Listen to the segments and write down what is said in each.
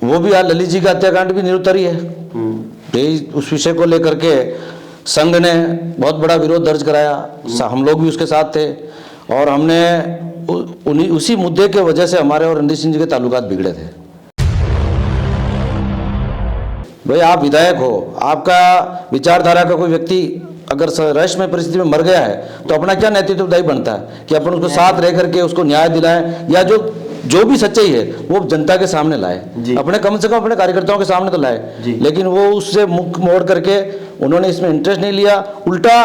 वो भी आज ललित जी का हत्याकांड भी निरुत्तर ही है। यही उस विषय को लेकर के संघ ने बहुत बड़ा विरोध दर्ज कराया, हम लोग भी उसके साथ थे और हमने उसी मुद्दे के वजह से हमारे और रणजीत सिंह जी के ताल्लुकात बिगड़े थे। भाई आप विधायक हो, आपका विचारधारा का कोई व्यक्ति अगर रहस्यमय परिस्थिति में मर गया है तो अपना क्या नेतृत्वदायी बनता है कि अपन उसको साथ रह करके उसको न्याय दिलाएं या जो भी सच्चाई है वो जनता के सामने लाए, अपने कम से कम अपने कार्यकर्ताओं के सामने तो लाए। लेकिन वो उससे मुख मोड़ करके उन्होंने इसमें इंटरेस्ट नहीं लिया। उल्टा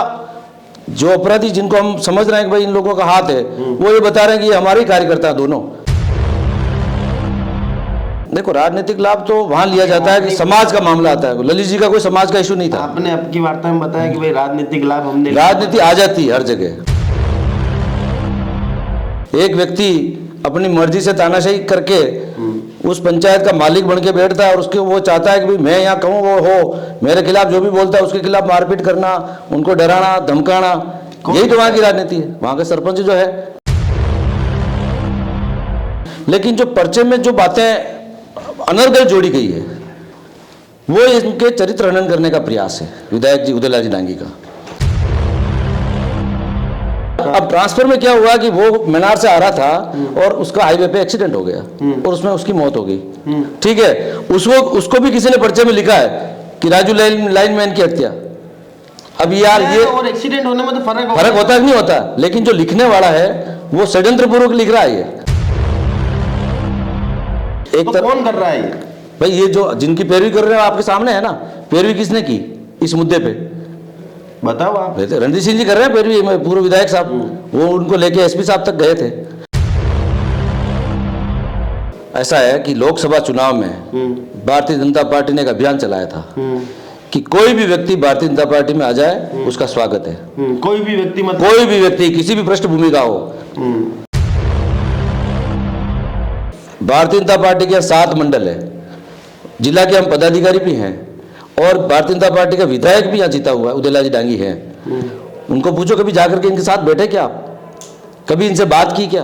जो अपराधी जिनको हम समझ रहे हैं कि भाई इन लोगों का हाथ है, वो ये बता रहे हैं कि ये हमारे ही कार्यकर्ता हैं दोनों। देखो राजनीतिक लाभ तो वहां लिया जाता है कि समाज का मामला आता है। ललित जी का कोई समाज का इशू नहीं था। आपने आपकी वार्ता में बताया कि भाई राजनीतिक लाभ हमने, राजनीति आ जाती है हर जगह। एक व्यक्ति अपनी मर्जी से तानाशाही करके उस पंचायत का मालिक बन के बैठता है और उसके वो चाहता है कि भाई मैं यहाँ कहूँ वो हो, मेरे खिलाफ जो भी बोलता है उसके खिलाफ मारपीट करना, उनको डराना धमकाना, यही तो वहां की राजनीति है, वहां के सरपंच जो है। लेकिन जो पर्चे में जो बातें अनर्गल जोड़ी गई है वो इनके चरित्र हनन करने का प्रयास है विधायक जी उदयलाल जी डांगी का। अब ट्रांसफर में क्या हुआ कि वो मीनार से आ रहा था और उसका हाईवे पे एक्सीडेंट हो गया और उसमें उसकी मौत हो गई। ठीक है, उसको भी किसी ने पर्चे में लिखा है कि राजू लाइनमैन की हत्या। अब यार ये और एक्सीडेंट होने में तो फर्क होता नहीं होता, लेकिन जो लिखने वाला है वो षड्यंत्र पूर्वक लिख रहा है। ये एक तो कौन कर रहा है भाई? ये जो जिनकी पैरवी कर रहे हैं आपके सामने है ना। पैरवी किसने की इस मुद्दे पे बताओ आप। रणजीत सिंह जी कर रहे हैं पैरवी, पूर्व विधायक साहब, वो उनको लेके एसपी साहब तक गए थे। ऐसा है कि लोकसभा चुनाव में भारतीय जनता पार्टी ने एक अभियान चलाया था कि कोई भी व्यक्ति भारतीय जनता पार्टी में आ जाए उसका स्वागत है। कोई भी व्यक्ति कोई भी व्यक्ति किसी भी पृष्ठभूमि का हो। भारतीय जनता पार्टी के 7 मंडल है, जिला के हम पदाधिकारी भी हैं और भारतीय जनता पार्टी का विधायक भी यहाँ जीता हुआ है उदयलाल जी डांगी है। उनको पूछो कभी जाकर के इनके साथ बैठे क्या आप, कभी इनसे बात की क्या?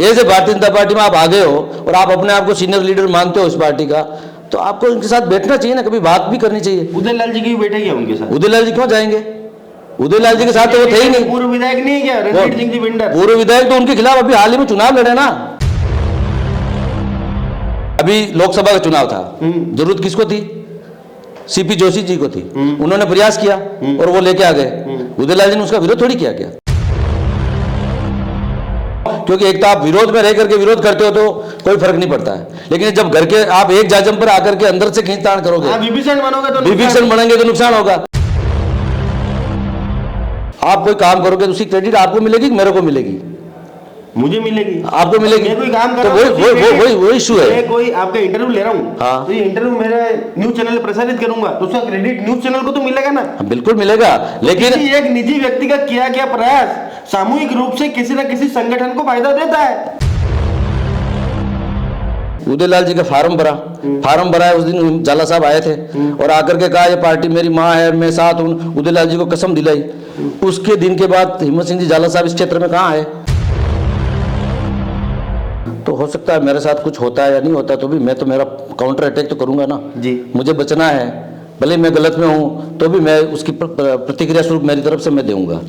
ऐसे भारतीय जनता पार्टी में आप आ गए हो और आप अपने आप को सीनियर लीडर मानते हो इस पार्टी का, तो आपको इनके साथ बैठना चाहिए ना, कभी बात भी करनी चाहिए। उदयलाल जी की बैठेगी उनके साथ? उदयलाल जी क्यों जाएंगे? उदयलाल जी के साथ तो वो थे ही नहीं। पूर्व विधायक नहीं है क्या रणजीत सिंह जी बिंडर? पूर्व विधायक तो उनके खिलाफ अभी हाल ही में चुनाव लड़े ना। अभी लोकसभा का चुनाव था, जरूरत किसको थी? सीपी जोशी जी को थी। उन्होंने प्रयास किया और वो लेके आ गए। उदयलाल जी ने उसका विरोध थोड़ी किया क्या? क्योंकि एक तो आप विरोध में रह करके विरोध करते हो तो कोई फर्क नहीं पड़ता है, लेकिन जब घर के आप एक जाजम पर आकर के अंदर से खींचतान करोगे, विभीषण बनोगे तो विभीषण बनेंगे तो नुकसान होगा। आप कोई काम करोगे तो उसकी क्रेडिट आपको मिलेगी कि मेरे को मिलेगी? मुझे मिलेगी, आपको मिलेगी। मैं कोई काम कर तो वही इशू है। मैं कोई आपका इंटरव्यू ले रहा हूँ, हाँ। तो ये इंटरव्यू मेरे न्यूज चैनल पर प्रसारित करूंगा तो उसका क्रेडिट न्यूज चैनल को तो मिलेगा ना? बिल्कुल मिलेगा, लेकिन एक निजी व्यक्ति का किया गया प्रयास सामूहिक रूप से किसी न किसी संगठन को फायदा देता है। उदयलाल जी का फार्म भरा है। उस दिन जाला साहब आए थे और आकर के कहा ये पार्टी मेरी माँ है, मैं साथ हूँ। उदयलाल जी को कसम दिलाई। उसके दिन के बाद हिम्मत सिंह जी जाला साहब इस क्षेत्र में कहाँ है? तो हो सकता है मेरे साथ कुछ होता है या नहीं होता, तो भी मैं तो मेरा काउंटर अटैक तो करूंगा ना जी। मुझे बचना है, भले मैं गलत में हूं तो भी मैं उसकी प्रतिक्रिया स्वरूप मेरी तरफ से मैं दूंगा।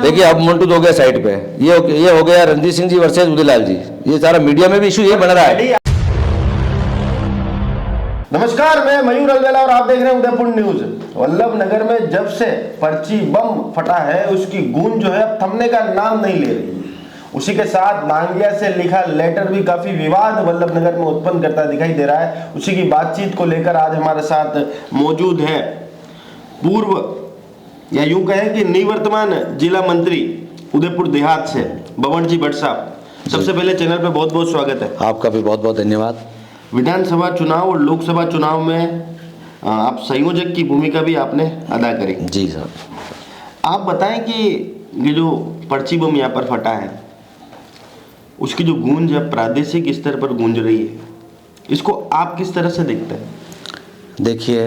देखिए अब मंटू हो गया साइड पे, ये हो गया रणजीत सिंह जी वर्सेस उदयलाल जी। ये सारा मीडिया में भी इशू ये बन रहा है। नमस्कार, मैं मयूर अलवेला और आप देख रहे हैं उदयपुर न्यूज। वल्लभ नगर में जब से पर्ची बम फटा है उसकी गूंज जो है अब थमने का नाम नहीं ले रही। उसी के साथ डांगिया से लिखा लेटर भी काफी विवाद वल्लभ नगर में उत्पन्न करता दिखाई दे रहा है। उसी की बातचीत को लेकर आज हमारे साथ मौजूद है पूर्व या यूं कहें कि निवर्तमान जिला मंत्री उदयपुर देहात से बवंत जी भट्ट साहब। सबसे पहले चैनल पे बहुत बहुत स्वागत है। आपका भी बहुत बहुत धन्यवाद। विधानसभा चुनाव और लोकसभा चुनाव में आप संयोजक की भूमिका भी आपने अदा करी। जी सर। आप बताएं कि ये जो पर्ची बम यहाँ पर फटा है उसकी जो गूंज है प्रादेशिक स्तर पर गूंज रही है, इसको आप किस तरह से देखते हैं? देखिए,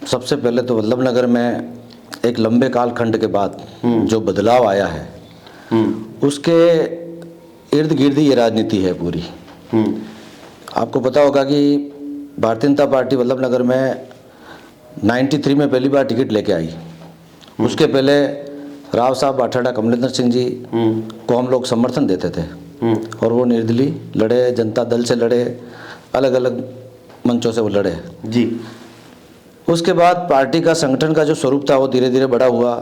सबसे पहले तो वल्लभ नगर में एक लंबे कालखंड के बाद जो बदलाव आया है उसके इर्द गिर्द ये राजनीति है पूरी। आपको पता होगा कि भारतीय जनता पार्टी वल्लभ नगर में 93 में पहली बार टिकट लेके आई। उसके पहले राव साहब बाठाड़ा कमलेंद्र सिंह जी को हम लोग समर्थन देते थे और वो निर्दलीय लड़े, जनता दल से लड़े, अलग अलग मंचों से वो लड़े जी। उसके बाद पार्टी का संगठन का जो स्वरूप था वो धीरे धीरे बड़ा हुआ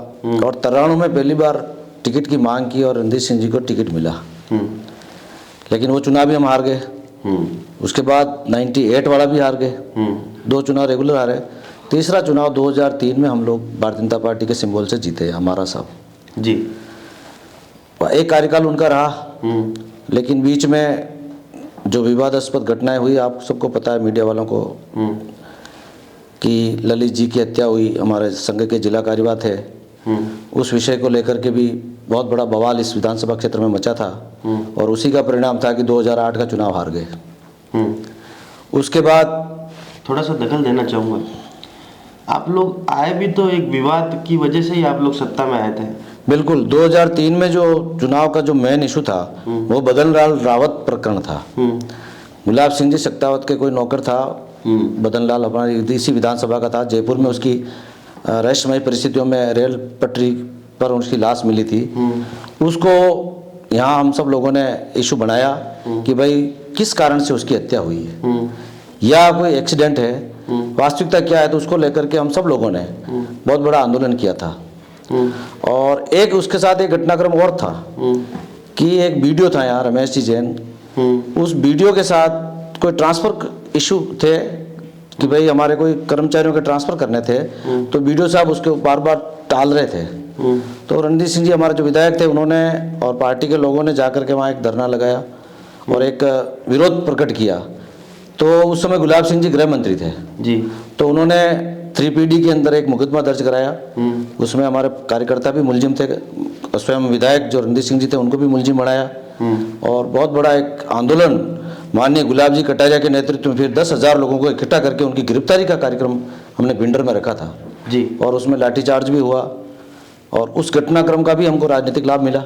और 93 में पहली बार टिकट की मांग की और रणधीर सिंह जी को टिकट मिला, लेकिन वो चुनाव भी हम हार गए। उसके बाद 98 वाला भी हार गए, 2 चुनाव रेगुलर हारे। तीसरा चुनाव 2003 में हम लोग भारतीय जनता पार्टी के सिंबल से जीते, हमारा साहब जी। एक कार्यकाल उनका रहा, लेकिन बीच में जो विवादास्पद घटनाएं हुई, आप सबको पता है, मीडिया वालों को, कि ललित जी की हत्या हुई, हमारे संघ के जिला कार्यवाह थे, उस विषय को लेकर के भी बहुत बड़ा बवाल इस विधानसभा क्षेत्र में मचा था और उसी का परिणाम था कि 2008 का चुनाव हार गए। उसके बाद थोड़ा सा दखल देना चाहूँगा, आप लोग आए भी तो एक विवाद की वजह से ही आप लोग सत्ता में आए थे। बिल्कुल, 2003 में जो चुनाव का जो मेन इशू था वो बदन लाल रावत प्रकरण था। गुलाब सिंह जी शक्तावत के कोई नौकर था, बदन लाल हमारी इसी विधानसभा का था। जयपुर में उसकी रहस्यमय परिस्थितियों में रेल पटरी पर उसकी लाश मिली थी। उसको यहाँ हम सब लोगों ने इशू बनाया कि भाई किस कारण से उसकी हत्या हुई है या कोई एक्सीडेंट है, वास्तविकता क्या है, तो उसको लेकर के हम सब लोगों ने बहुत बड़ा आंदोलन किया था। और एक उसके साथ एक घटनाक्रम और था कि एक वीडियो था यहाँ, रमेश जी जैन, उस वीडियो के साथ कोई ट्रांसफर इशू थे कि भाई हमारे कोई कर्मचारियों के ट्रांसफर करने थे, तो वीडियो साहब उसके बार बार टाल रहे थे। तो रणधीर सिंह जी हमारे जो विधायक थे, उन्होंने और पार्टी के लोगों ने जाकर के वहाँ एक धरना लगाया और एक विरोध प्रकट किया। तो उस समय गुलाब सिंह जी गृह मंत्री थे जी। तो उन्होंने 3PD के अंदर एक मुकदमा दर्ज कराया। उसमें हमारे कार्यकर्ता भी मुलजिम थे, स्वयं विधायक जो रणधीर सिंह जी थे उनको भी मुलजिम बनाया और बहुत बड़ा एक आंदोलन माननीय गुलाब जी कटारिया के नेतृत्व में फिर 10,000 लोगों को इकट्ठा करके उनकी गिरफ्तारी का कार्यक्रम हमने भिंडर में रखा था जी। और उसमें लाठीचार्ज भी हुआ और उस घटनाक्रम का भी हमको राजनीतिक लाभ मिला।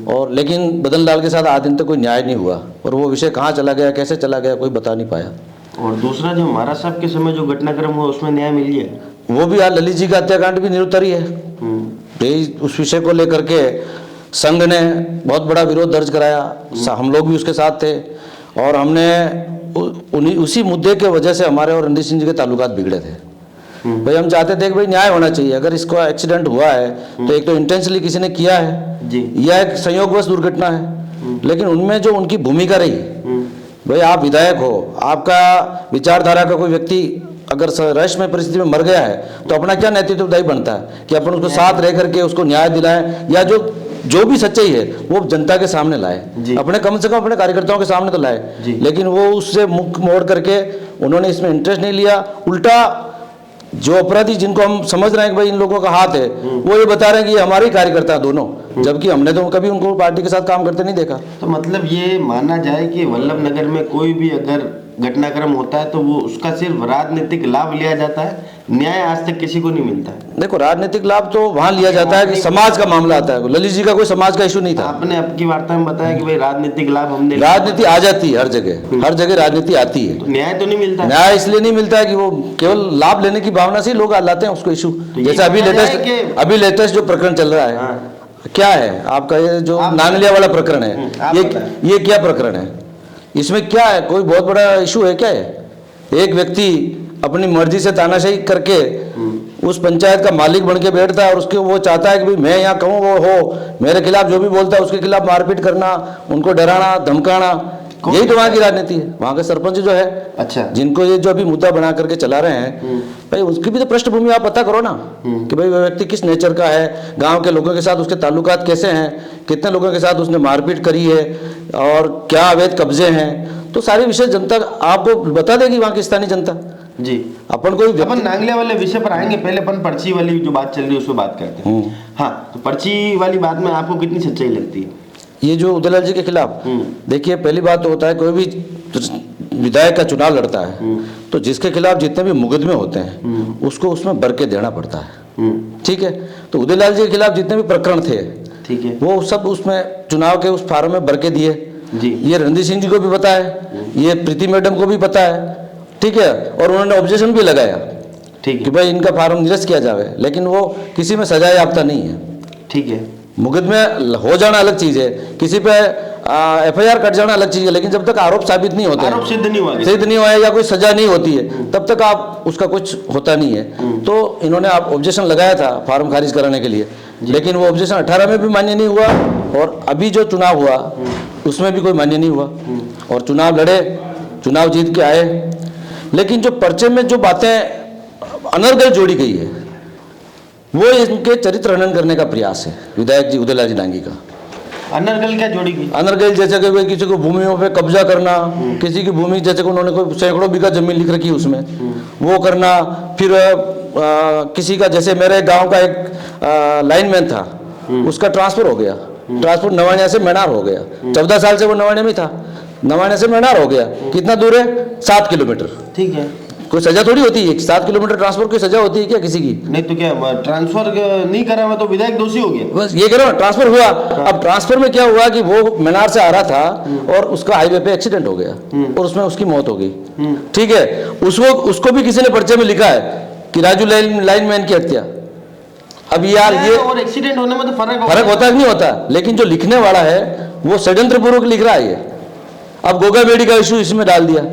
और लेकिन बदन लाल के साथ आज दिन तक कोई न्याय नहीं हुआ और वो विषय कहाँ चला गया, कैसे चला गया, कोई बता नहीं पाया। और दूसरा जो हमारा साहब के समय जो घटनाक्रम हुआ उसमें न्याय मिल गया, वो भी यार ललित जी का हत्याकांड भी निरुत्तरी है। यही उस विषय को लेकर के संघ ने बहुत बड़ा विरोध दर्ज कराया, हम लोग भी उसके साथ थे और हमने उसी मुद्दे के वजह से हमारे और रणधीर सिंह जी के ताल्लुकात बिगड़े थे। भाई हम चाहते थे कि भाई न्याय होना चाहिए, अगर इसको एक्सीडेंट हुआ है तो एक तो इंटेंशनली किसी ने किया है जी, या एक संयोगवश दुर्घटना है, लेकिन उनमें जो उनकी भूमिका रही, भाई आप विधायक हो, आपका विचारधारा का कोई व्यक्ति अगर रहस्यमय परिस्थिति में मर गया है तो अपना क्या नेतृत्वदायी बनता है कि अपन उसको साथ रह करके उसको न्याय दिलाएं या जो भी सच्चाई है वो जनता के सामने लाए, अपने कम से कम अपने कार्यकर्ताओं के सामने तो लाए। लेकिन वो उससे मुख मोड़ करके उन्होंने इसमें इंटरेस्ट नहीं लिया। उल्टा जो अपराधी जिनको हम समझ रहे हैं कि भाई इन लोगों का हाथ है, वो ये बता रहे हैं कि ये हमारे ही कार्यकर्ता दोनों, जबकि हमने तो कभी उनको पार्टी के साथ काम करते नहीं देखा। तो मतलब ये माना जाए कि वल्लभ नगर में कोई भी अगर घटनाक्रम होता है तो वो उसका सिर्फ राजनीतिक लाभ लिया जाता है, न्याय आज तक किसी को नहीं मिलता है। देखो राजनीतिक लाभ तो वहां लिया जाता है कि समाज का मामला आता है। ललित जी का कोई समाज का इशू नहीं था। आपने आपकी वार्ता में बताया कि भाई राजनीतिक लाभ हमने, राजनीति आ जाती है हर जगह राजनीति आती है, तो न्याय तो नहीं मिलता। न्याय इसलिए नहीं मिलता है कि वो केवल लाभ लेने की भावना से लोग लाते हैं उसको इशू। जैसे अभी लेटेस्ट जो प्रकरण चल रहा है क्या है आपका, ये जो नांगलिया वाला प्रकरण है, ये क्या प्रकरण है, इसमें क्या है, कोई बहुत बड़ा इशू है क्या है? एक व्यक्ति अपनी मर्जी से तानाशाही करके उस पंचायत का मालिक बन के बैठता है और उसके वो चाहता है कि भाई मैं यहाँ कहूँ वो हो, मेरे खिलाफ जो भी बोलता है उसके खिलाफ मारपीट करना, उनको डराना धमकाना, यही तो वहाँ की राजनीति है। वहाँ के सरपंच जो है, अच्छा, जिनको ये जो अभी मुद्दा बना करके चला रहे हैं, भाई उसकी भी तो पृष्ठभूमि आप पता करो ना कि भाई वो व्यक्ति किस नेचर का है, गांव के लोगों के साथ उसके ताल्लुकात कैसे हैं, कितने लोगों के साथ उसने मारपीट करी है और क्या अवैध कब्जे हैं, तो सारी विषय जनता आपको बता देगी, वहाँ की स्थानीय जनता जी। अपन नांगलिया वाले विषय पर आएंगे, पहले अपन पर्ची वाली जो बात चल रही है उस पर बात करते हैं। हाँ, तो पर्ची वाली बात में आपको कितनी सच्चाई लगती है? ये जो उदयलाल जी के खिलाफ, देखिए पहली बात तो होता है कोई भी विधायक का चुनाव लड़ता है तो जिसके खिलाफ जितने भी मुकदमे होते हैं उसको उसमें भर के देना पड़ता है, ठीक है। तो उदयलाल जी के खिलाफ जितने भी प्रकरण थे, ठीक है, वो सब उसमें चुनाव के उस फार्म में भर के दिए जी। ये रणदीप सिंह जी को भी पता है, ये प्रीति मैडम को भी पता है, ठीक है। और उन्होंने ऑब्जेक्शन भी लगाया ठीक कि है, भाई इनका फार्म निरस्त किया जाए, लेकिन वो किसी में सजा याफ्ता नहीं है। ठीक है, मुकदमे हो जाना अलग चीज है, किसी पे FIR कट जाना अलग चीज है, लेकिन जब तक आरोप साबित नहीं होते, आरोप सिद्ध नहीं हुआ, सिद्ध नहीं हुआ है या कोई सजा नहीं होती है, तब तक आप उसका कुछ होता नहीं है। तो इन्होंने आप ऑब्जेक्शन लगाया था फार्म खारिज कराने के लिए, लेकिन वो ऑब्जेक्शन 18 में भी मान्य नहीं हुआ, और अभी जो चुनाव हुआ उसमें भी कोई मान्य नहीं हुआ, और चुनाव लड़े, चुनाव जीत के आए। लेकिन जो पर्चे में जो बातें अनर्गल जोड़ी गई है, वो इनके चरित्र हनन करने का प्रयास है विधायक जी उदयलाल जी डांगी का। अनर्गल क्या जोड़ेगी? अनर्गल जैसे कि किसी को भूमियों पे कब्जा करना, किसी की भूमि जैसे कि उन्होंने कोई सैकड़ों बीघा जमीन लिख रखी है उसमें, वो करना। फिर किसी का, जैसे मेरे गांव का एक लाइनमैन था, उसका ट्रांसफर हो गया, ट्रांसफर नवानिया से मैनार हो गया, 14 साल से वो नवानिया में था, नवानिया से मैनार हो गया, कितना दूर है? 7 किलोमीटर। ठीक है, कोई सजा थोड़ी होती है, 7 किलोमीटर ट्रांसफर की सजा होती है क्या किसी की? नहीं तो क्या ट्रांसफर नहीं करा हुआ तो विधायक दोषी हो गया? बस ये कह रहा हूं, ट्रांसफर हुआ। अब ट्रांसफर में क्या हुआ कि वो मीनार से आ रहा था और उसका हाईवे पे एक्सीडेंट हो गया और उसमें उसकी मौत हो गई, ठीक है। उसको भी किसी ने पर्चे में लिखा है कि राजू लाइनमैन की हत्या। अब यार ये और एक्सीडेंट होने में तो फर्क होता है कि नहीं होता, लेकिन जो लिखने वाला है वो षड्यंत्र पूर्वक लिख रहा है ये। अब गोगा बेड़ी का इशू इसमें डाल दिया।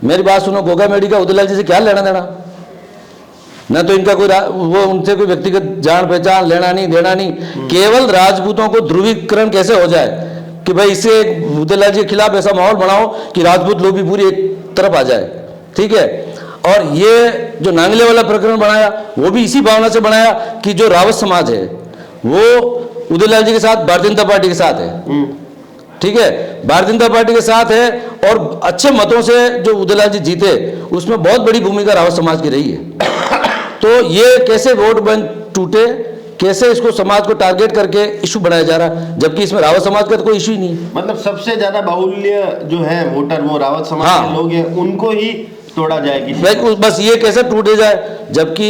मेरी बात सुनो, गोगा मेडी का उदयलाल जी से क्या लेना देना? न तो इनका कोई वो उनसे कोई व्यक्तिगत जान पहचान, लेना नहीं देना नहीं, केवल राजपूतों को ध्रुवीकरण कैसे हो जाए कि भाई इससे उदयलाल जी के खिलाफ ऐसा माहौल बनाओ कि राजपूत लोग भी पूरी एक तरफ आ जाए, ठीक है। और ये जो नांगले वाला प्रकरण बनाया, वो भी इसी भावना से बनाया कि जो रावत समाज है वो उदयलाल जी के साथ, भारतीय जनता पार्टी के साथ है, ठीक है, भारतीय जनता पार्टी के साथ है। और अच्छे मतों से जो उदयलाल जी जीते, उसमें बहुत बड़ी भूमिका रावत समाज की रही है। तो ये कैसे वोट बैंक टूटे, कैसे इसको समाज को टारगेट करके इशू बनाया जा रहा है, जबकि इसमें रावत समाज का तो कोई इशू ही नहीं है। मतलब सबसे ज्यादा बाहुल्य जो है वोटर वो रावत समाज के लोग हैं, उनको ही तोड़ा जाए बस ये कैसे टूटे जाए, जबकि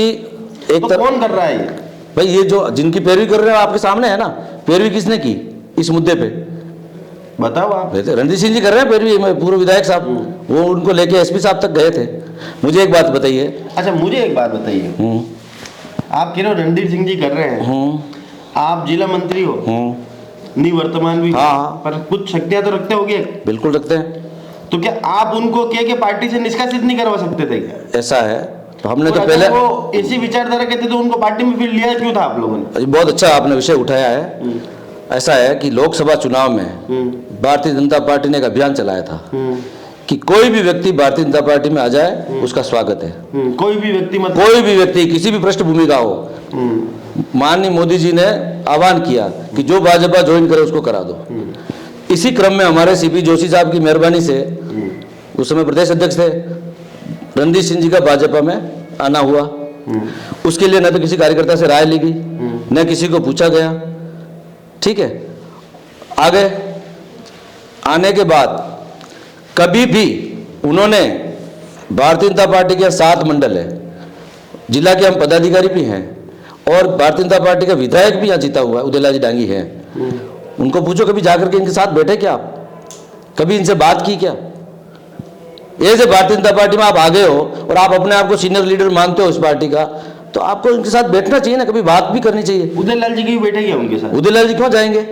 एक तो कौन कर रहा है ये? भाई ये जो जिनकी पैरवी कर रहे हैं आपके सामने है ना, पैरवी किसने की इस मुद्दे पे बताओ आप। रणदीप सिंह जी कर रहे हैं पैरवी, पूर्व विधायक साहब, वो उनको लेके SP साहब तक गए थे। मुझे एक बात बताइए। अच्छा मुझे एक बात बताइए, आप कह रहे हो रणदीप सिंह जी कर रहे हैं, आप जिला मंत्री हो, निवर्तमान भी, हाँ, पर कुछ शक्तियां तो रखते होगे। बिल्कुल रखते हैं। तो क्या आप उनको कह के पार्टी से निष्कासित नहीं करवा सकते थे क्या? ऐसा है तो हमने तो अगर पहले वो इसी विचारधारा के थे तो उनको पार्टी में फिर लिया क्यों था आप लोगों ने? बहुत अच्छा आपने विषय उठाया है। ऐसा है कि लोकसभा चुनाव में भारतीय जनता पार्टी ने एक अभियान चलाया था कि कोई भी व्यक्ति भारतीय जनता पार्टी में आ जाए उसका स्वागत है। कोई भी व्यक्ति मतलब कोई भी व्यक्ति किसी भी पृष्ठभूमि का हो, माननीय मोदी जी ने आह्वान किया कि जो भाजपा ज्वाइन करे उसको करा दो। इसी क्रम में हमारे CP जोशी साहब की मेहरबानी से, उस समय प्रदेश अध्यक्ष थे, रणदीप सिंह जी का भाजपा में आना हुआ। उसके लिए न तो किसी कार्यकर्ता से राय ली गई, न किसी को पूछा गया, ठीक है। आगे आने के बाद कभी भी उन्होंने, भारतीय जनता पार्टी के 7 मंडल है, जिला के हम पदाधिकारी भी हैं और भारतीय जनता पार्टी का विधायक भी यहाँ जीता हुआ है, उदयलाल जी डांगी है। उनको पूछो कभी जाकर के इनके साथ बैठे क्या आप, कभी इनसे बात की क्या? ये से भारतीय जनता पार्टी में आप आ गए हो और आप अपने आप को सीनियर लीडर मानते हो इस पार्टी का, तो आपको इनके साथ बैठना चाहिए ना, कभी बात भी करनी चाहिए। उदयलाल जी की बैठेगी उनके साथ? उदयलाल जी क्यों जाएंगे?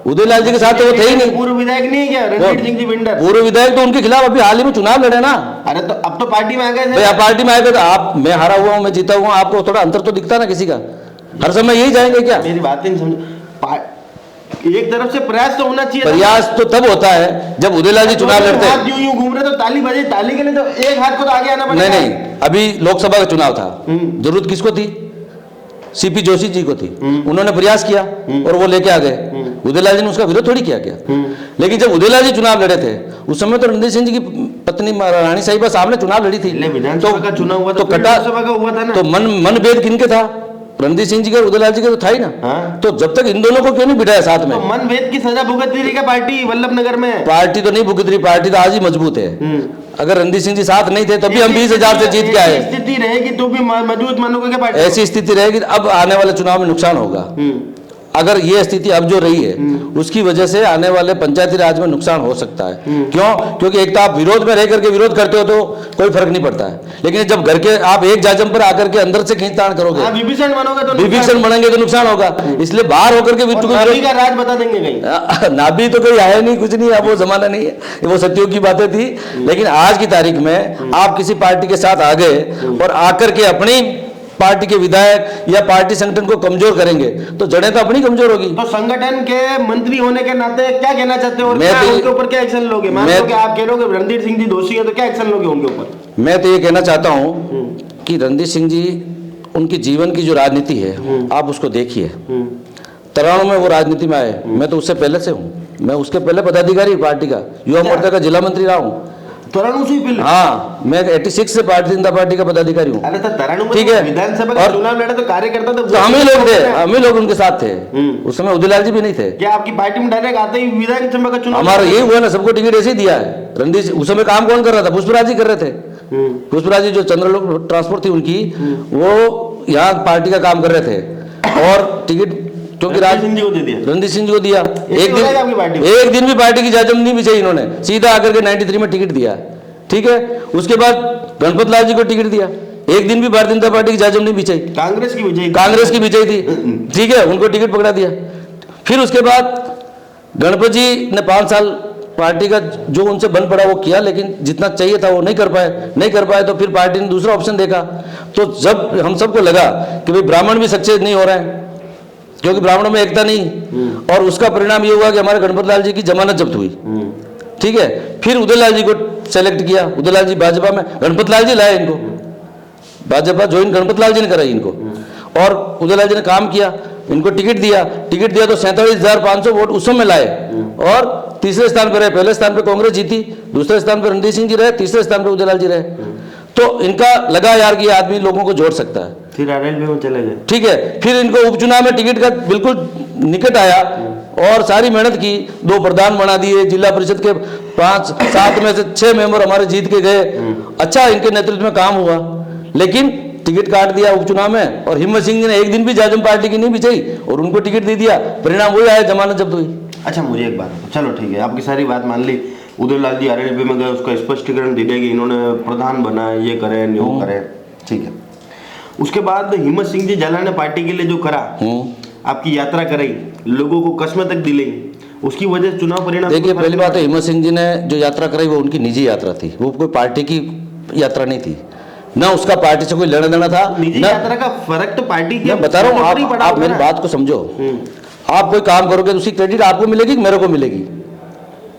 उदयलाल जी के साथ तो वो थे ही नहीं। पूर्व विधायक नहीं है क्या रणदीप सिंह जी बिंडर? पूर्व विधायक तो उनके खिलाफ अभी हाल ही में चुनाव लड़े ना। अरे तो अब तो पार्टी में आ गए थे। भाई आप पार्टी में आ गए तो आप, मैं हारा हुआ हूँ, मैं जीता हुआ हूँ, आपको थोड़ा अंतर तो दिखता ना किसी का, हर समय यही जाएंगे क्या? मेरी बात नहीं समझ, एक तरफ से प्रयास तो होना चाहिए। प्रयास तो तब होता है जब उदयलाल जी चुनाव लड़ते हैं। यूं घूम रहे तो ताली बजे, ताली के लिए तो एक हाथ को तो आगे आना पड़ेगा। नहीं, अभी लोकसभा का चुनाव था, जरूरत किसको थी? CP जोशी जी को थी। उन्होंने प्रयास किया और वो लेके आ गए। उदयलाल जी ने उसका विरोध थोड़ी किया क्या? लेकिन जब उदयलाल जी चुनाव लड़े थे उस समय तो रणदीप सिंह जी की पत्नी रानी साहिबा सामने चुनाव लड़ी थी। विधानसभा का चुनाव हुआ तो विधानसभा का हुआ था ना। तो मनभेद किनके था? रणदीप सिंह जी के, उदयलाल जी के तो था ही ना। तो जब तक इन दोनों को क्यों नहीं बिठाया साथ में? तो मनभेद की सजा भुगत रही है पार्टी वल्लभ नगर में? पार्टी तो नहीं भुगत रही, पार्टी तो आज ही मजबूत है। अगर रणदीप सिंह जी साथ नहीं थे तभी हम 20,000 से जीत के आए। स्थिति रहेगी तो भी मजबूत मानोगे क्या पार्टी? ऐसी स्थिति रहेगी, अब आने वाले चुनाव में नुकसान होगा। अगर ये स्थिति अब जो रही है उसकी वजह से आने वाले पंचायती राज में नुकसान हो सकता है। क्यों? क्योंकि एक तो आप विरोध में रह करके विरोध करते हो तो कोई फर्क नहीं पड़ता है, लेकिन जब घर के आप एक जाजम पर आकर के अंदर से खींचतान करोगे, विभीषण बनोगे तो विभीषण बनेंगे तो नुकसान होगा। इसलिए बाहर होकर के नाभि का राज बता देंगे कहीं। नाभि तो कोई आया नहीं, कुछ नहीं, अब वो जमाना नहीं है, वो सत्यों की बातें थी। लेकिन आज की तारीख में आप किसी पार्टी के साथ आ गए और आकर के अपनी पार्टी के विधायक या पार्टी संगठन को कमजोर करेंगे तो जड़ें तो अपनी कमजोर होगी। तो संगठन के मंत्री होने के नाते क्या कहना चाहते हो और मैं क्या तो- उनके ऊपर क्या एक्शन लोगे? मान लो कि आप कह रहे हो कि रणधीर सिंह जी दोषी है तो क्या एक्शन लोगे उनके ऊपर? मैं तो ये कहना चाहता हूं कि रणधीर सिंह जी, उनकी जीवन की जो राजनीति है आप उसको देखिए। तराणों में वो राजनीति में आए, मैं तो उससे पहले से हूँ, मैं उसके पहले पदाधिकारी पार्टी का, युवा मोर्चा का जिला मंत्री रहा हूँ। तराणु से पहले? हाँ, मैं 86 से भारतीय जनता पार्टी का पदाधिकारी हूँ। अरे तो तराणु में ठीक है। विधानसभा का और- चुनाव लड़े तो कार्यकर्ता तो हम ही लोग थे, हम ही लोग उनके साथ थे। उस समय उदयलाल जी भी नहीं थे। क्या आपकी पार्टी में डायरेक्ट आते ही विधानसभा का चुनाव? हमारा यही हुआ ना, सबको टिकट ऐसे ही दिया है। रणधीर उस समय काम कौन कर रहा था? पुष्पराज जी कर रहे थे। पुष्पराज जी जो चंद्रलोक ट्रांसपोर्ट थी उनकी, वो यहाँ पार्टी का काम कर रहे थे और टिकट क्योंकि रणधीर सिंह जी को दे दिया। रणधीर सिंह जी को दिया। हो जाएगा आपकी पार्टी में? एक दिन भी पार्टी की जाजम नहीं बिछाई इन्होंने, सीधा आकर के 93 में टिकट दिया। ठीक है, उसके बाद गणपत लाल जी को टिकट दिया, एक दिन भी भारतीय जनता पार्टी की जाजम नहीं बिछाई, कांग्रेस की विजय कांग्रेस की विजय थी। ठीक है, उनको टिकट पकड़ा दिया। फिर उसके बाद गणपत जी ने 5 साल पार्टी का जो उनसे बन पड़ा वो किया, लेकिन जितना चाहिए था वो नहीं कर पाए तो फिर पार्टी ने दूसरा ऑप्शन देखा। तो जब हम सबको लगा कि भाई ब्राह्मण भी सक्सेस नहीं हो रहे हैं क्योंकि ब्राह्मणों में एकता नहीं, और उसका परिणाम ये हुआ कि हमारे गणपत लाल जी की जमानत जब्त हुई। ठीक है, फिर उदयलाल जी को सेलेक्ट किया, उदयलाल जी भाजपा में, गणपत लाल जी लाए इनको, भाजपा ज्वाइन गणपत लाल जी ने कराई इनको, और उदयलाल जी ने काम किया, इनको टिकट दिया तो 47,500 वोट उस समय लाए और तीसरे स्थान पर रहे। पहले स्थान पर कांग्रेस जीती, दूसरे स्थान पर रणधीर सिंह जी रहे, तीसरे स्थान पर उदयलाल जी रहे। तो इनका लगा यार कि ये आदमी लोगों को जोड़ सकता है। फिर आरएलबी में चले गए। ठीक है, फिर इनको उपचुनाव में टिकट का बिल्कुल निकट आया और सारी मेहनत की, 2 प्रधान बना दिए, जिला परिषद के 5-7 में से 6 मेंबर हमारे जीत के गए। अच्छा, इनके नेतृत्व में काम हुआ, लेकिन टिकट काट दिया उपचुनाव में और हिम्मत सिंह जी ने एक दिन भी जाजम पार्टी की नहीं बिछाई और उनको टिकट दे दिया। परिणाम वही आया, जमानत जब्त हुई। अच्छा, मुझे एक बात बताओ, चलो ठीक है, आपकी सारी बात मान ली, उदयलाल जी आरएलबी में गए, उसका स्पष्टीकरण दे दिया कि इन्होंने प्रधान बना, ये करे वो करे, ठीक है। उसके बाद हिम्मत सिंह जी झाला ने पार्टी के लिए जो करा, आपकी यात्रा कराई, लोगों को कस्में तक दिलाई, उसकी वजह से चुनाव परिणाम। देखिए, पहली बात है, हिम्मत सिंह जी ने जो यात्रा कराई वो उनकी निजी यात्रा थी, वो कोई पार्टी की यात्रा नहीं थी, ना उसका पार्टी से कोई लेना देना था। निजी यात्रा का फर्क तो पार्टी की, मैं बता रहा हूँ, आप मेरी बात को समझो। आप कोई काम करोगे तो उसकी क्रेडिट आपको मिलेगी कि मेरे को मिलेगी?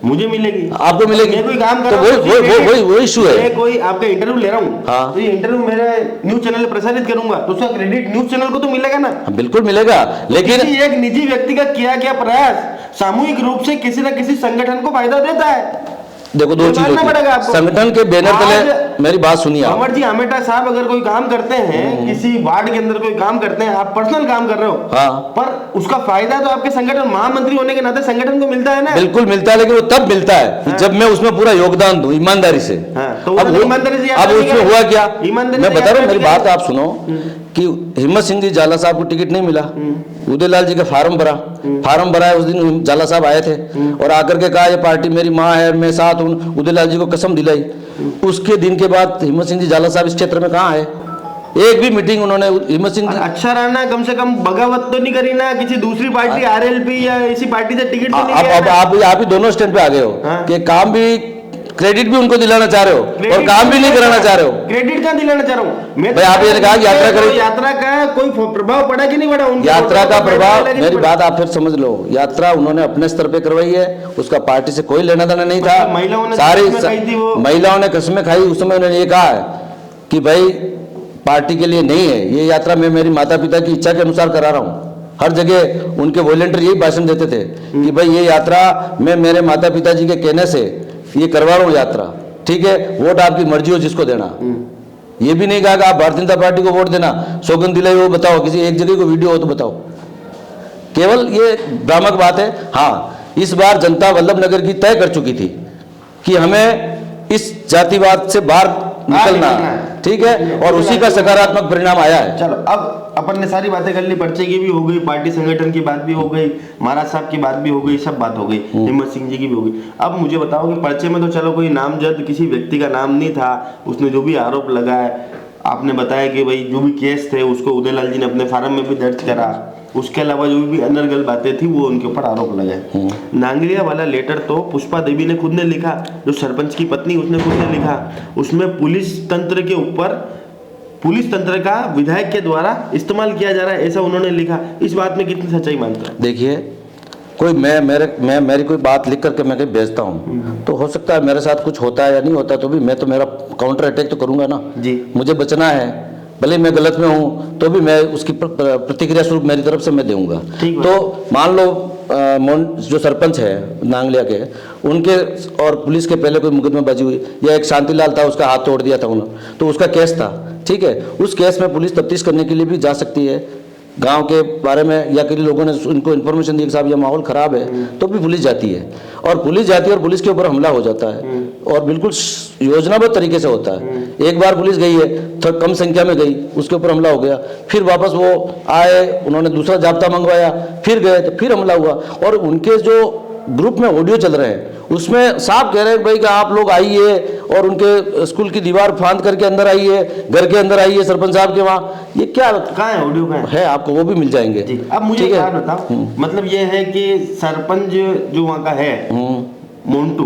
मुझे मिलेगी, आपको मिलेगी। मैं कोई काम कर तो रहा हूं, वही इशू है। मैं कोई आपका इंटरव्यू ले रहा हूँ, हाँ। तो ये इंटरव्यू मेरे न्यूज चैनल पे प्रसारित करूंगा तो उसका क्रेडिट न्यूज चैनल को तो मिलेगा ना? बिल्कुल मिलेगा, लेकिन किसी एक निजी व्यक्ति का किया गया प्रयास सामूहिक रूप से किसी न किसी संगठन को फायदा देता है। देखो, 2 चीज मानना होती पड़ेगा है। आपको। संगठन के बैनर तले, आज मेरी बात सुनिए आप। अमर जी आमेटा साहब अगर कोई काम करते हैं, किसी वार्ड के अंदर कोई काम करते हैं, आप पर्सनल काम कर रहे हो, हाँ। पर उसका फायदा तो आपके संगठन महामंत्री होने के नाते संगठन को मिलता है ना? बिल्कुल मिलता है, लेकिन वो तब मिलता है जब मैं उसमें पूरा योगदान दूं ईमानदारी से। तो अब ईमानदारी से अब उसमें हुआ क्या, ईमानदारी मैं से बता रहा हूँ, यात्रा मेरी बात आप सुनो कि हिम्मत सिंह जी झाला साहब को टिकट नहीं मिला, उदयलाल जी का फार्म भरा है। उस दिन झाला साहब आए थे और आकर के कहा ये पार्टी मेरी माँ है, मैं साथ हूँ, उदयलाल जी को कसम दिलाई। उसके दिन के बाद हिम्मत सिंह जी झाला साहब इस क्षेत्र में कहाँ आए? एक भी मीटिंग उन्होंने हिम्मत सिंह जी, अच्छा रहना, कम से कम बगावत तो नहीं करी ना, किसी दूसरी पार्टी आरएलपी या इसी पार्टी से टिकट तो नहीं लिया ना? आप ही दोनों स्टैंड पे आ गए हो हाँ। कि काम भी, क्रेडिट भी उनको दिलाना चाह रहे हो और काम भी नहीं कराना चाह रहे हो। क्रेडिट कहाँ दिलाना चाह रहा हूँ मैं? भाई, आप ये कहा कि यात्रा करें, यात्रा का कोई प्रभाव पड़ा कि नहीं पड़ा? उनके यात्रा का फोटो प्रभाव, लगे मेरी नहीं बात आप फिर समझ लो, यात्रा उन्होंने अपने स्तर पे करवाई है, उसका पार्टी से कोई लेना देना नहीं था। महिलाओं ने सारी कस्में खाई थी वो। महिलाओं ने कस्में खाई। उस समय उन्होंने ये कहा है कि भाई पार्टी के लिए नहीं है ये यात्रा, मैं मेरी माता पिता की इच्छा के अनुसार करा रहा हूँ। हर जगह उनके वॉलंटियर यही भाषण देते थे कि भाई ये यात्रा मैं मेरे माता पिताजी के कहने से ये करवा रहा हूँ यात्रा। ठीक है, वोट आपकी मर्जी हो जिसको देना। ये भी नहीं कहा कि आप भारतीय जनता पार्टी को वोट देना, सौगंध दिलाई हो बताओ, किसी एक जगह को वीडियो हो तो बताओ। केवल ये भ्रामक बात है। हाँ, इस बार जनता वल्लभ नगर की तय कर चुकी थी कि हमें इस जातिवाद से बाहर निकलना, ठीक है, और उसी का सकारात्मक परिणाम आया है। चलो अब अपन ने सारी बातें कर ली, पर्चे की भी हो गई, पार्टी संगठन की बात भी हो गई, महाराज साहब की बात भी हो गई, सब बात हो गई, हिम्मत सिंह जी की भी हो गई। अब मुझे बताओ कि पर्चे में तो चलो कोई नामजद किसी व्यक्ति का नाम नहीं था, उसने जो भी आरोप लगाया, आपने बताया कि भाई जो भी केस थे उसको उदयलाल जी ने अपने फार्म में भी दर्ज करा, उसके अलावा जो भी अनर्गल बातें थी वो उनके ऊपर आरोप लगाए। नांगलिया वाला लेटर तो पुष्पा देवी ने खुद ने लिखा, जो सरपंच की पत्नी उसने खुद ने लिखा, उसमें पुलिस तंत्र के ऊपर, पुलिस तंत्र का विधायक के द्वारा इस्तेमाल किया जा रहा है, ऐसा उन्होंने लिखा। इस बात में कितनी सच्चाई मानते हैं? देखिए, कोई मेरी कोई बात लिख करके मैं कहीं भेजता हूँ, तो हो सकता है मेरे साथ कुछ होता है या नहीं होता, तो भी मैं तो मेरा काउंटर अटैक तो करूंगा ना जी। मुझे बचना है, भले मैं गलत में हूँ तो भी मैं उसकी प्रतिक्रिया स्वरूप मेरी तरफ से मैं दूंगा। तो मान लो जो सरपंच है नांगलिया के, उनके और पुलिस के पहले कोई मुकदमेबाजी हुई, या एक शांतिलाल था उसका हाथ तोड़ दिया था उन्होंने, तो उसका केस था, ठीक है, उस केस में पुलिस तफ्तीश करने के लिए भी जा सकती है, गांव के बारे में, या किसी लोगों ने उनको इन्फॉर्मेशन दी कि साहब ये माहौल खराब है, तो भी पुलिस जाती है, और पुलिस के ऊपर हमला हो जाता है, और बिल्कुल योजनाबद्ध तरीके से होता है। एक बार पुलिस गई है, थोड़ा कम संख्या में गई, उसके ऊपर हमला हो गया, फिर वापस वो आए, उन्होंने दूसरा जाब्ता मंगवाया, फिर गए तो फिर हमला हुआ, और उनके जो ग्रुप में ऑडियो चल रहे हैं उसमें साफ कह रहे हैं भाई कि आप लोग आइए और उनके स्कूल की दीवार फांद करके अंदर आइए, घर के अंदर आइए सरपंच साहब के वहाँ। ये क्या कहाँ है ऑडियो? कहाँ है? आपको वो भी मिल जाएंगे। जी। अब मुझे एक बात बताओ, मतलब ये है कि सरपंच जो वहाँ का है मोन्टू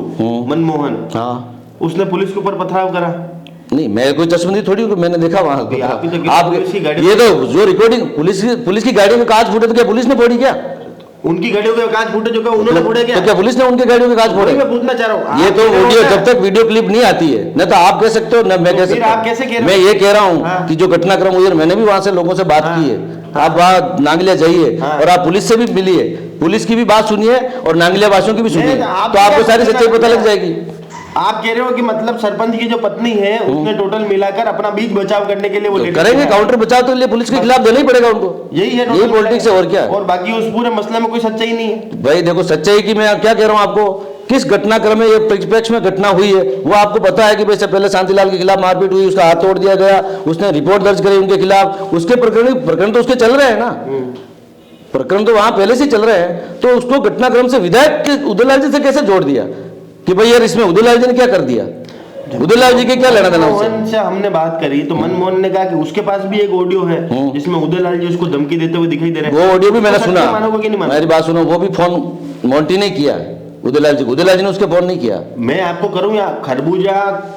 मनमोहन, हाँ, उसने पुलिस के ऊपर पथराव करा? नहीं, मैं कोई चश्मदी थोड़ी हूँ, मैंने देखा वहाँ। तो आप ये तो जो रिकॉर्डिंग पुलिस की गाड़ी में कांच फूटे तो क्या पुलिस ने फोड़ी? क्या उनकी गाड़ियों के कांच फूटे जो उन्होंने फोड़े? क्या तो क्या पुलिस ने उनके गाड़ियों के कांच फोड़े? मैं पूछना चाह रहा हूँ। ये तो वीडियो, जब तक वीडियो क्लिप नहीं आती है न तो आप कह सकते हो न मैं कह सकता हूँ। आप कैसे कह रहे हो? मैं ये कह रहा हूँ कि जो घटनाक्रम हुई, मैंने भी वहां से लोगों से बात की है, आप वहाँ नांगलिया जाइए और आप पुलिस से भी मिलिए, पुलिस की भी बात सुनिए और नांगलिया वासियों की भी सुनिए, तो आपको सारी सच्चाई पता लग जाएगी। आप कह रहे हो कि मतलब सरपंच की जो पत्नी है उसने टोटल मिलाकर अपना बीच बचाव करने के लिए वो करेंगे, काउंटर बचाव तो लिए पुलिस के खिलाफ देना ही पड़ेगा उनको। यही है, यही पॉलिटिक्स है, और क्या है? और बाकी उस पूरे मसले में कोई सच्चाई नहीं है। भाई देखो, सच्चाई की मैं क्या कह रहा हूँ आपको, किस घटनाक्रम में ये परिप्रेक्ष्य में घटना हुई है वो आपको पता है कि वैसे पहले शांतिलाल के खिलाफ मारपीट हुई, उसका हाथ तोड़ दिया गया, उसने रिपोर्ट दर्ज करी उनके खिलाफ, उसके प्रकरण तो उसके चल रहे हैं ना, प्रकरण तो वहां पहले से चल रहे हैं, तो उसको घटनाक्रम से विधायक उदयलाल जी से कैसे जोड़ दिया कि भाई यार इसमें उदयलाल जी ने क्या कर दिया? उदयलाल जी के क्या लेना देना? मनमोहन से हमने बात करी तो मनमोहन ने कहा कि उसके पास भी एक ऑडियो है जिसमें उदयलाल जी उसको धमकी देते हुए दिखाई दे रहे हैं। वो ऑडियो भी मैंने सुना, मानोगे कि नहीं मानोगे? मेरी बात सुनो, वो भी फोन मोंटी ने किया उदयलाल जी ने उसके फोन नहीं किया। मैं आपको करूं या खरबूजा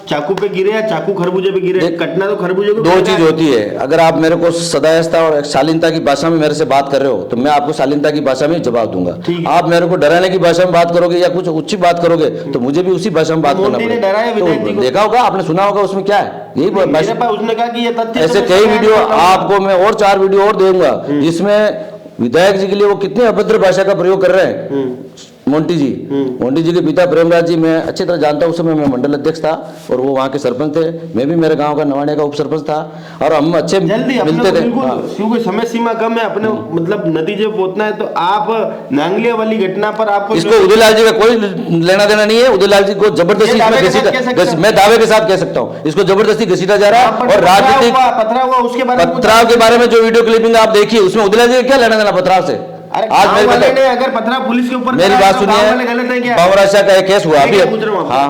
चाकू पे गिरे या चाकू खरबूजे पे गिरे, कटना तो खरबूजे को। दो चीज होती है, अगर आप मेरे को सदायस्ता और शालीनता की भाषा में मेरे से बात कर रहे हो तो मैं आपको शालीनता की भाषा में जवाब दूंगा। आप मेरे को डराने की भाषा में बात करोगे या कुछ उच्च बात करोगे तो मुझे भी उसी भाषा में बात करना पड़ेगा। तो देखा होगा आपने, सुना होगा, उसमें क्या है, यही उसने कहा कि ये तथ्य, ऐसे कई वीडियो आपको मैं और 4 वीडियो और दूंगा जिसमें विधायक जी के लिए वो कितने अभद्र भाषा का प्रयोग कर रहे हैं। मोंटी जी के पिता प्रेमराज जी मैं अच्छी तरह जानता हूँ, उस समय मैं मंडल अध्यक्ष था और वो वहाँ के सरपंच थे, मैं भी मेरे गांव का नवाड़े का उप सरपंच था और हम अच्छे मिलते थे। क्योंकि समय सीमा कम है, अपने मतलब नतीजे पहुंचना है, तो आप नांगलिया वाली घटना पर आपको इसको उदयलाल जी का कोई लेना देना नहीं है। उदयलाल जी को जबरदस्ती मैं दावे के साथ कह सकता हूँ, इसको जबरदस्ती घसीटा जा रहा है। और राजनीतिक पथराव के बारे में जो वीडियो क्लिपिंग आप देखिए उसमें उदयलाल जी का क्या लेना देना पथराव से? आज मेरे अगर पथराव पुलिस के ऊपर, मेरी बात सुनिए, बावराशा का एक केस हुआ अभी, हाँ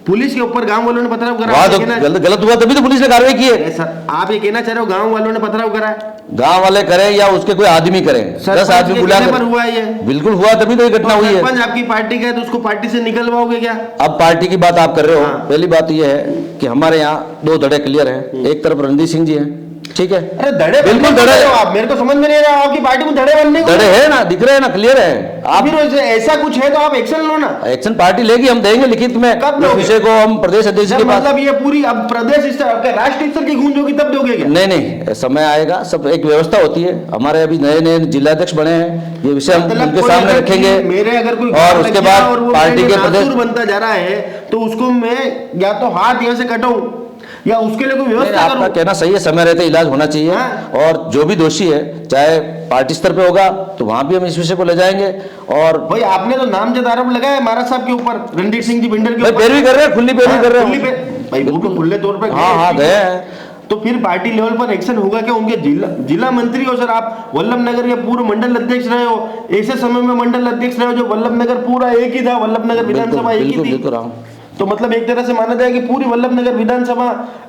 पुलिस के ऊपर गांव वालों ने पथराव करा, तो गलत हुआ तभी तो पुलिस ने कार्रवाई की है। आप ये कहना चाह रहे हो गांव वालों ने पथराव करा? गांव वाले करें या उसके कोई आदमी करें, 10 आदमी बुलाकर हुआ ये, बिल्कुल हुआ तभी तो ये घटना हुई है। आपकी पार्टी का है तो उसको पार्टी से निकलवाओगे क्या? अब पार्टी की बात आप कर रहे हो, पहली बात तो ये है कि हमारे यहाँ 2 धड़े क्लियर हैं। एक तरफ रणदीप सिंह जी हैं, ठीक है, अरे धड़े बिल्कुल धड़े, आप मेरे को समझ में नहीं आ रहा, आपकी पार्टी में धड़े बनने धड़े है ना, दिख रहे हैं ना, क्लियर है। आप ऐसा कुछ है तो आप एक्शन लो ना। एक्शन पार्टी लेगी, हम देंगे लिखित में इस विषय को, हम प्रदेश अध्यक्ष के पास। मतलब ये पूरी अब प्रदेश स्तर राष्ट्रीय स्तर की गूंज होगी तब दोगे क्या? नहीं, समय आएगा, सब एक व्यवस्था होती है। हमारे अभी नए जिलाध्यक्ष बने हैं, ये विषय हम उनके सामने रखेंगे। मेरे अगर कोई और उसके बाद पार्टी के प्रदेश बनता जा रहा है तो उसको मैं या तो हाथ यहाँ से कटाऊं या उसके लिए कोई व्यवस्था करूं। आपका कहना सही है, समय रहते इलाज होना चाहिए। और जो भी दोषी है चाहे पार्टी स्तर पे होगा तो वहां भी हम इस विषय को ले जाएंगे। और भाई आपने तो नामजद आरोप लगाया महाराज साहब के ऊपर, रणदीप सिंह जी बिंडर के ऊपर, पैरवी कर रहे हैं, खुली पैरवी कर रहे हैं। भाई वो भी खुले तौर पर हाँ गए हैं। तो फिर पार्टी लेवल पर एक्शन होगा क्या? उनके जिला मंत्री हो सर, आप वल्लभ नगर के पूर्व मंडल अध्यक्ष रहे हो, ऐसे समय में मंडल अध्यक्ष रहे हो जो वल्लभ नगर पूरा एक ही था, वल्लभ नगर विधानसभा एक ही थी। तो मतलब एक तरह से माना जाए कि पूरी वल्लभ नगर विधानसभा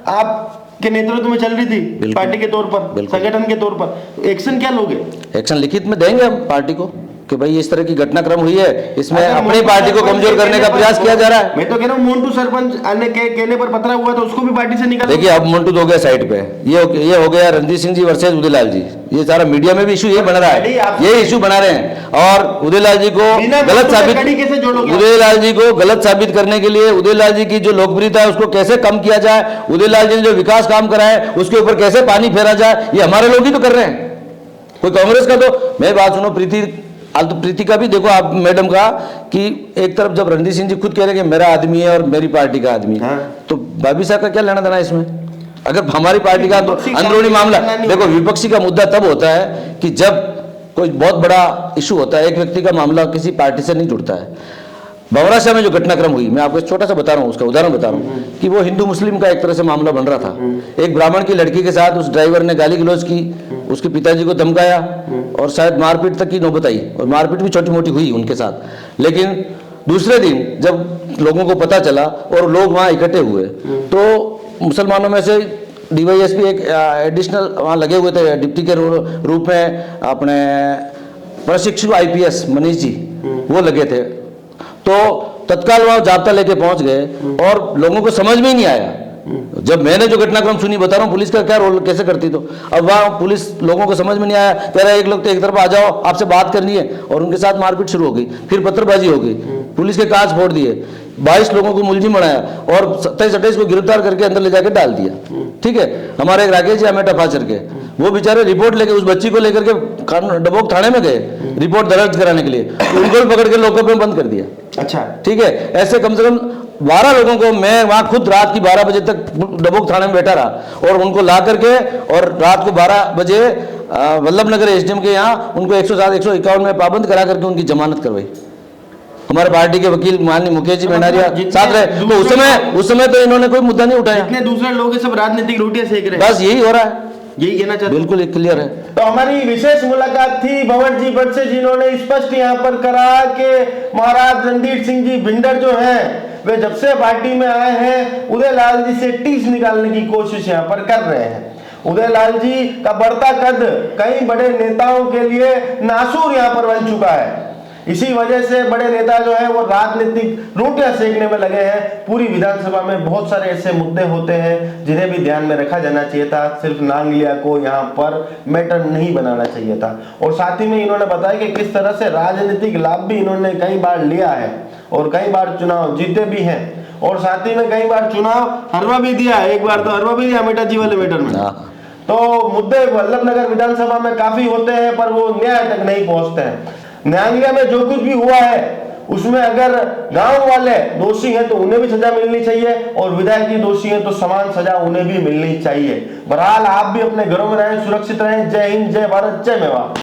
आपके नेतृत्व में चल रही थी, पार्टी के तौर पर, संगठन के तौर पर। एक्शन क्या लोगे? एक्शन लिखित में देंगे हम पार्टी को कि भाई इस तरह की घटनाक्रम हुई है, इसमें अपनी पार्टी को कमजोर करने का प्रयास किया जा रहा है। मैं तो कह रहा हूँ मोन्टू सरपंच आने के कहने पर पथरा हुआ तो उसको भी पार्टी से निकाल। देखिए अब मोन्टू तो हो गया साइड पे, ये हो गया रणजीत सिंह जी वर्सेस उदयलाल जी। ये सारा मीडिया में भी इशू ये बन रहा है, ये इशू बना रहे हैं। और उदयलाल जी को गलत साबित, उदयलाल जी को गलत साबित करने के लिए, उदयलाल जी की जो लोकप्रियता है उसको कैसे कम किया जाए, उदयलाल जी ने जो विकास काम करा है उसके ऊपर कैसे पानी फेरा जाए, ये हमारे लोग ही तो कर रहे हैं। कोई कांग्रेस का तो, मैं बात सुनो प्रीति का भी देखो आप मैडम का, कि एक तरफ जब रणजीत सिंह जी खुद कह रहे हैं कि मेरा आदमी है और मेरी पार्टी का आदमी है, तो भाभी साहब का क्या लेना देना इसमें? अगर हमारी पार्टी का तो अंदरूनी मामला, देखो विपक्षी का मुद्दा तब होता है कि जब कोई बहुत बड़ा इशू होता है, एक व्यक्ति का मामला किसी पार्टी से नहीं जुड़ता है। बवराशा में जो घटनाक्रम हुई, मैं आपको एक छोटा सा बता रहा हूँ, उसका उदाहरण बता रहा हूँ कि वो हिंदू मुस्लिम का एक तरह से मामला बन रहा था। एक ब्राह्मण की लड़की के साथ उस ड्राइवर ने गाली गलौज की, उसके पिताजी को धमकाया और शायद मारपीट तक की नौबत आई, और मारपीट भी छोटी मोटी हुई उनके साथ। लेकिन दूसरे दिन जब लोगों को पता चला और लोग वहाँ इकट्ठे हुए, तो मुसलमानों में से डीवाईएसपी एक एडिशनल वहाँ लगे हुए थे डिप्टी के रूप में, अपने प्रशिक्षु आईपीएस मनीष जी वो लगे थे। तो तत्काल वहाँ जाब्ता लेके पहुंच गए और लोगों को समझ में ही नहीं आया। जब मैंने जो घटनाक्रम सुनी, बता रहा हूँ पुलिस का क्या रोल कैसे करती, तो अब वहाँ पुलिस लोगों को समझ में नहीं आया, कह रहा है एक लोग तो एक तरफ आ जाओ, आपसे बात करनी है, और उनके साथ मारपीट शुरू हो गई। फिर पत्थरबाजी हो गई, पुलिस के कांच फोड़ दिए, 22 लोगों को मुलजिम बनाया और 27-28 को गिरफ्तार करके अंदर ले जाकर डाल दिया। ठीक है, हमारे एक राकेश जी अमेठा फाचर के, वो बेचारे रिपोर्ट लेके उस बच्ची को लेकर के डबोक थाने में गए रिपोर्ट दर्ज कराने के लिए, तो उनको भी पकड़ के लॉकअप में बंद कर दिया। अच्छा, ठीक है, ऐसे कम से कम 12 लोगों को मैं वहां खुद रात की 12 बजे तक डबोक थाने में बैठा रहा, और उनको ला करके और रात को 12 बजे वल्लभ नगर एसडीएम के यहाँ उनको 107, 151 में पाबंद करा करके उनकी जमानत करवाई। हमारे पार्टी के वकील माननीय मुकेश जी मेहनारिया साथ रहे, तो उस समय तो इन्होंने कोई मुद्दा नहीं उठाया। जितने दूसरे लोग सब राजनीतिक रोटियां सेक रहे हैं, बस यही हो रहा है, यही कहना चाहते, बिल्कुल क्लियर है। तो हमारी विशेष मुलाकात थी भंवर जी भट्ट से, जिन्होंने स्पष्ट यहाँ पर करा कि महाराज रणजीत सिंह जी भिंडर जो हैं वे जब से पार्टी में आए हैं उदयलाल जी से टीस निकालने की कोशिश यहाँ पर कर रहे हैं। उदयलाल जी का बढ़ता कद कई बड़े नेताओं के लिए नासूर यहाँ पर बन चुका है। इसी वजह से बड़े नेता जो है वो राजनीतिक रोटियां सेकने में लगे हैं। पूरी विधानसभा में बहुत सारे ऐसे मुद्दे होते हैं जिन्हें भी ध्यान में रखा जाना चाहिए था, सिर्फ नांगलिया को यहाँ पर मैटर नहीं बनाना चाहिए था। और साथ ही में इन्होंने बताया कि किस तरह से राजनीतिक लाभ भी इन्होंने कई बार लिया है और कई बार चुनाव जीते भी हैं, और साथ ही में कई बार चुनाव हरवा भी दिया, एक बार तो हरवा भी दिया अमेठा जी वाले मैटर में। तो मुद्दे वल्लभ नगर विधानसभा में काफी होते हैं पर वो न्याय तक नहीं पहुंचते हैं। न्यायालय में जो कुछ भी हुआ है उसमें अगर गांव वाले दोषी हैं तो उन्हें भी सजा मिलनी चाहिए, और विधायक की दोषी हैं तो समान सजा उन्हें भी मिलनी चाहिए। बहरहाल आप भी अपने घरों में रहें, सुरक्षित रहें। जय हिंद, जय भारत, जय मेवाड़।